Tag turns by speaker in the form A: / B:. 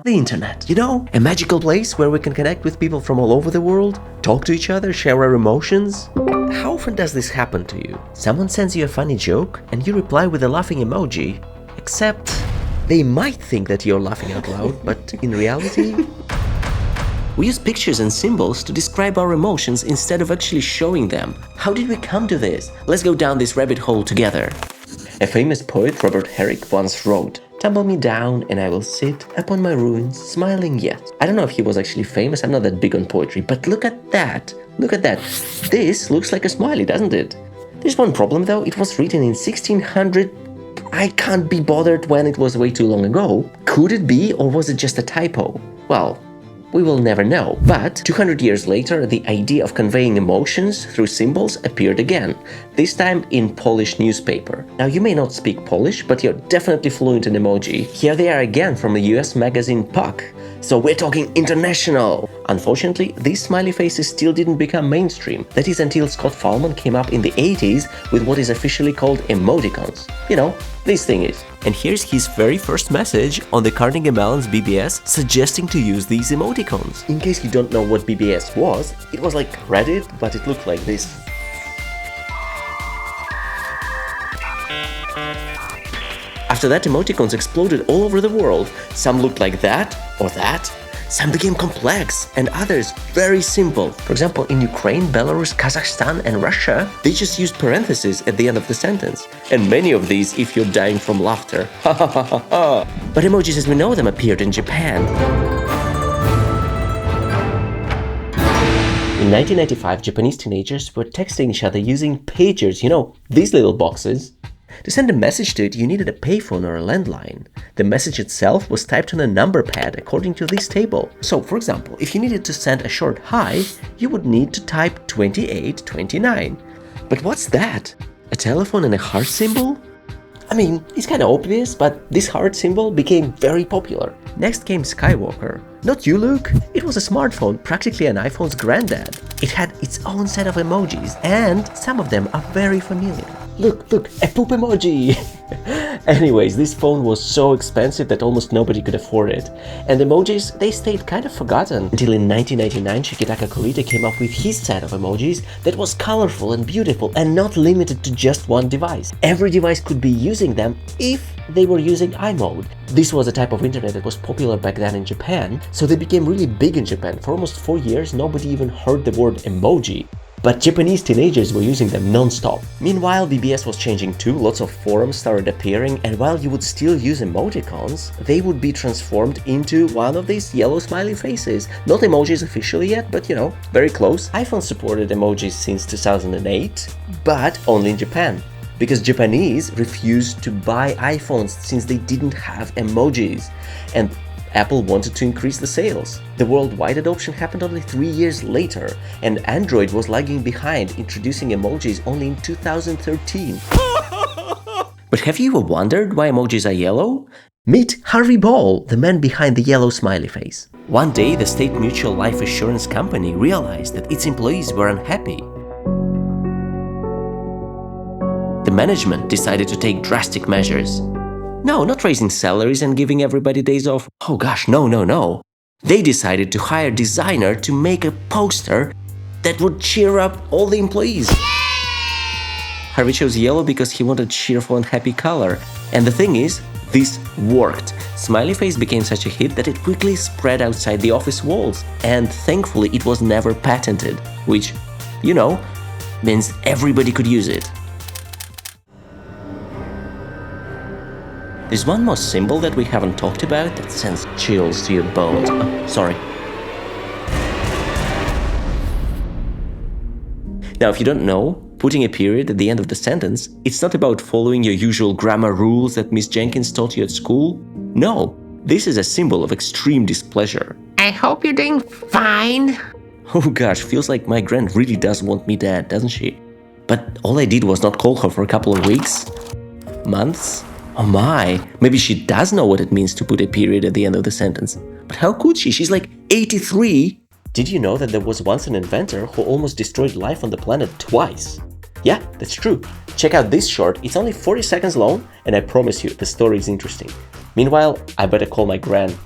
A: the internet. You know, a magical place where we can connect with people from all over the world, talk to each other, share our emotions. How often does this happen to you? Someone sends you a funny joke and you reply with a laughing emoji, except they might think that you're laughing out loud, but in reality... We use pictures and symbols to describe our emotions instead of actually showing them. How did we come to this? Let's go down this rabbit hole together. A famous poet, Robert Herrick, once wrote, "Tumble me down and I will sit upon my ruins, smiling yet." I don't know if he was actually famous, I'm not that big on poetry, but look at that. Look at that. This looks like a smiley, doesn't it? There's one problem though, it was written in 1600. I can't be bothered when it was way too long ago. Could it be, or was it just a typo? Well, we will never know. But 200 years later, the idea of conveying emotions through symbols appeared again, this time in Polish newspaper. Now, you may not speak Polish, but you're definitely fluent in emoji. Here they are again from the US magazine Puck. So we're talking international! Unfortunately, these smiley faces still didn't become mainstream. That is until Scott Fahlman came up in the 80s with what is officially called Emoticons. You know, this thing is. And here's his very first message on the Carnegie Mellon's BBS suggesting to use these emoticons. In case you don't know what BBS was, it was like Reddit, but it looked like this. After that, emoticons exploded all over the world. Some looked like that or that. Some became complex and others very simple. For example, in Ukraine, Belarus, Kazakhstan and Russia, they just used parentheses at the end of the sentence. And many of these if you're dying from laughter. Ha ha ha ha ha. But emojis as we know them appeared in Japan. In 1995, Japanese teenagers were texting each other using pagers, you know, these little boxes. To send a message to it, you needed a payphone or a landline. The message itself was typed on a number pad according to this table. So, for example, if you needed to send a short hi, you would need to type 2829. But what's that? A telephone and a heart symbol? I mean, it's kind of obvious, but this heart symbol became very popular. Next came Skywalker. Not you, Luke. It was a smartphone, practically an iPhone's granddad. It had its own set of emojis, and some of them are very familiar. Look, a poop emoji! Anyways, this phone was so expensive that almost nobody could afford it. And emojis, they stayed kind of forgotten. Until in 1999, Shikitaka Kurita came up with his set of emojis that was colorful and beautiful and not limited to just one device. Every device could be using them if they were using iMode. This was a type of internet that was popular back then in Japan, so they became really big in Japan. For almost 4 years, nobody even heard the word emoji. But Japanese teenagers were using them non-stop. Meanwhile, BBS was changing too, lots of forums started appearing, and while you would still use emoticons, they would be transformed into one of these yellow smiley faces. Not emojis officially yet, but you know, very close. iPhone supported emojis since 2008, but only in Japan. Because Japanese refused to buy iPhones since they didn't have emojis. And Apple wanted to increase the sales. The worldwide adoption happened only 3 years later, and Android was lagging behind, introducing emojis only in 2013. But have you ever wondered why emojis are yellow? Meet Harvey Ball, the man behind the yellow smiley face. One day, the State Mutual Life Assurance Company realized that its employees were unhappy. The management decided to take drastic measures. No, not raising salaries and giving everybody days off. Oh gosh, no. They decided to hire a designer to make a poster that would cheer up all the employees. Harvey chose yellow because he wanted a cheerful and happy color. And the thing is, this worked. Smiley face became such a hit that it quickly spread outside the office walls. And thankfully, it was never patented, which, you know, means everybody could use it. There's one more symbol that we haven't talked about that sends chills to your bones. Oh, sorry. Now, if you don't know, putting a period at the end of the sentence, it's not about following your usual grammar rules that Miss Jenkins taught you at school. No, this is a symbol of extreme displeasure.
B: I hope you're doing fine.
A: Oh gosh, feels like my grand really does want me dead, doesn't she? But all I did was not call her for a couple of weeks, months. Oh my, maybe she does know what it means to put a period at the end of the sentence. But how could she? She's like 83. Did you know that there was once an inventor who almost destroyed life on the planet twice? Yeah, that's true. Check out this short, it's only 40 seconds long, and I promise you, the story is interesting. Meanwhile, I better call my gran.